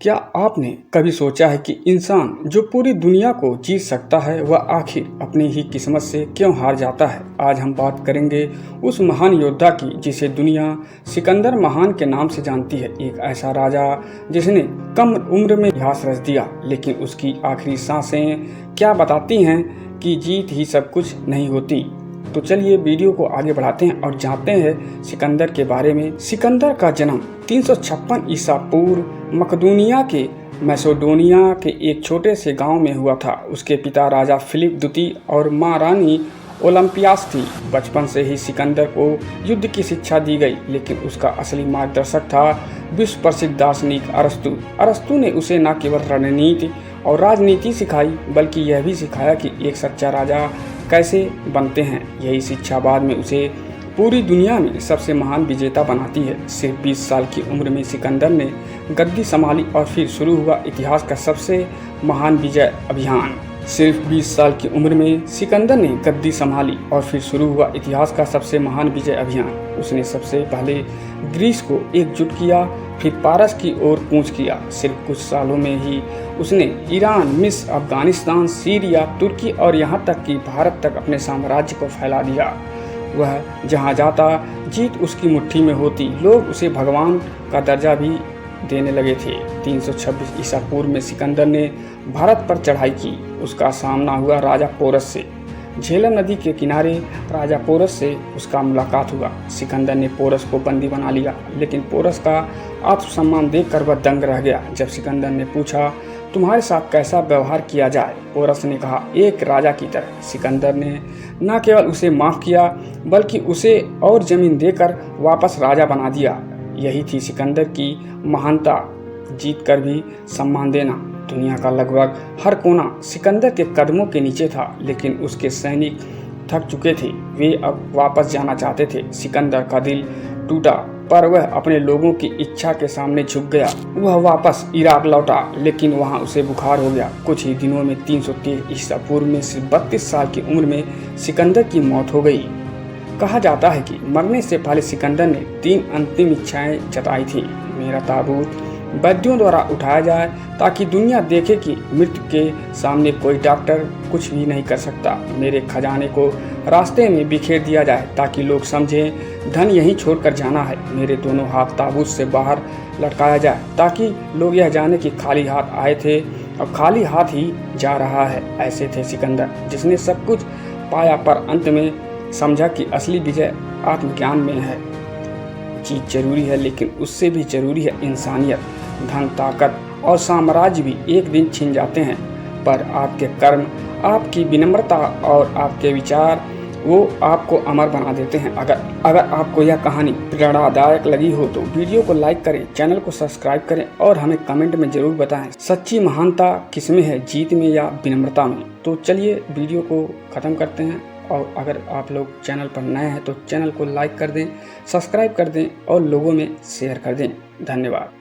क्या आपने कभी सोचा है कि इंसान जो पूरी दुनिया को जीत सकता है वह आखिर अपनी ही किस्मत से क्यों हार जाता है। आज हम बात करेंगे उस महान योद्धा की जिसे दुनिया सिकंदर महान के नाम से जानती है। एक ऐसा राजा जिसने कम उम्र में इतिहास रच दिया, लेकिन उसकी आखिरी सांसें क्या बताती हैं कि जीत ही सब कुछ नहीं होती। तो चलिए वीडियो को आगे बढ़ाते हैं और जानते हैं सिकंदर के बारे में। सिकंदर का जन्म 356 ईसा पूर्व मकदूनिया के मैसेडोनिया के एक छोटे से गांव में हुआ था। उसके पिता राजा फिलिप द्वितीय और मां रानी ओलंपियास थी। बचपन से ही सिकंदर को युद्ध की शिक्षा दी गई, लेकिन उसका असली मार्गदर्शक था विश्व प्रसिद्ध दार्शनिक अरस्तु। अरस्तु ने उसे न केवल रणनीति और राजनीति सिखाई, बल्कि यह भी सिखाया कि एक सच्चा राजा कैसे बनते हैं। यही शिक्षा बाद में उसे पूरी दुनिया में सबसे महान विजेता बनाती है। सिर्फ 20 साल की उम्र में सिकंदर ने गद्दी संभाली और फिर शुरू हुआ इतिहास का सबसे महान विजय अभियान। सिर्फ 20 साल की उम्र में सिकंदर ने गद्दी संभाली और फिर शुरू हुआ इतिहास का सबसे महान विजय अभियान। उसने सबसे पहले ग्रीस को एकजुट किया, फिर पारस की ओर कूच किया। सिर्फ कुछ सालों में ही उसने ईरान, मिस्र, अफगानिस्तान, सीरिया, तुर्की और यहाँ तक कि भारत तक अपने साम्राज्य को फैला दिया। वह जहाँ जाता जीत उसकी मुट्ठी में होती। लोग उसे भगवान का दर्जा भी देने लगे थे। 326 ईसा पूर्व में सिकंदर ने भारत पर चढ़ाई की। उसका सामना हुआ राजा पोरस से। झेलम नदी के किनारे राजा पोरस से उसका मुलाकात हुआ। सिकंदर ने पोरस को बंदी बना लिया, लेकिन पोरस का आत्मसम्मान देखकर वह दंग रह गया। जब सिकंदर ने पूछा, तुम्हारे साथ कैसा व्यवहार किया जाए, पोरस ने कहा, एक राजा की तरह। सिकंदर ने न केवल उसे माफ़ किया, बल्कि उसे और ज़मीन देकर वापस राजा बना दिया। यही थी सिकंदर की महानता, जीत कर भी सम्मान देना। दुनिया का लगभग हर कोना सिकंदर के कदमों के नीचे था, लेकिन उसके सैनिक थक चुके थे। वे अब वापस जाना चाहते थे। सिकंदर का दिल टूटा, पर वह अपने लोगों की इच्छा के सामने झुक गया। वह वापस इराक लौटा, लेकिन वहां उसे बुखार हो गया। कुछ ही दिनों में 323 ईसा पूर्व में सिर्फ 32 साल की उम्र में सिकंदर की मौत हो गई। कहा जाता है कि मरने से पहले सिकंदर ने 3 अंतिम इच्छाएं जताई थी। मेरा ताबूत वैद्यों द्वारा उठाया जाए ताकि दुनिया देखे कि मृत्यु के सामने कोई डॉक्टर कुछ भी नहीं कर सकता। मेरे खजाने को रास्ते में बिखेर दिया जाए ताकि लोग समझें धन यहीं छोड़कर जाना है। मेरे दोनों हाथ ताबूत से बाहर लटकाया जाए ताकि लोग यह जाने कि खाली हाथ आए थे और खाली हाथ ही जा रहा है। ऐसे थे सिकंदर, जिसने सब कुछ पाया पर अंत में समझा कि असली विजय आत्मज्ञान में है। जीत जरूरी है, लेकिन उससे भी जरूरी है इंसानियत। धन, ताकत और साम्राज्य भी एक दिन छिन जाते हैं, पर आपके कर्म, आपकी विनम्रता और आपके विचार वो आपको अमर बना देते हैं। अगर आपको यह कहानी प्रेरणादायक लगी हो तो वीडियो को लाइक करें, चैनल को सब्सक्राइब करें और हमें कमेंट में ज़रूर बताएं सच्ची महानता किसमें है, जीत में या विनम्रता में। तो चलिए वीडियो को ख़त्म करते हैं, और अगर आप लोग चैनल पर नए हैं तो चैनल को लाइक कर दें, सब्सक्राइब कर दें और लोगों में शेयर कर दें। धन्यवाद।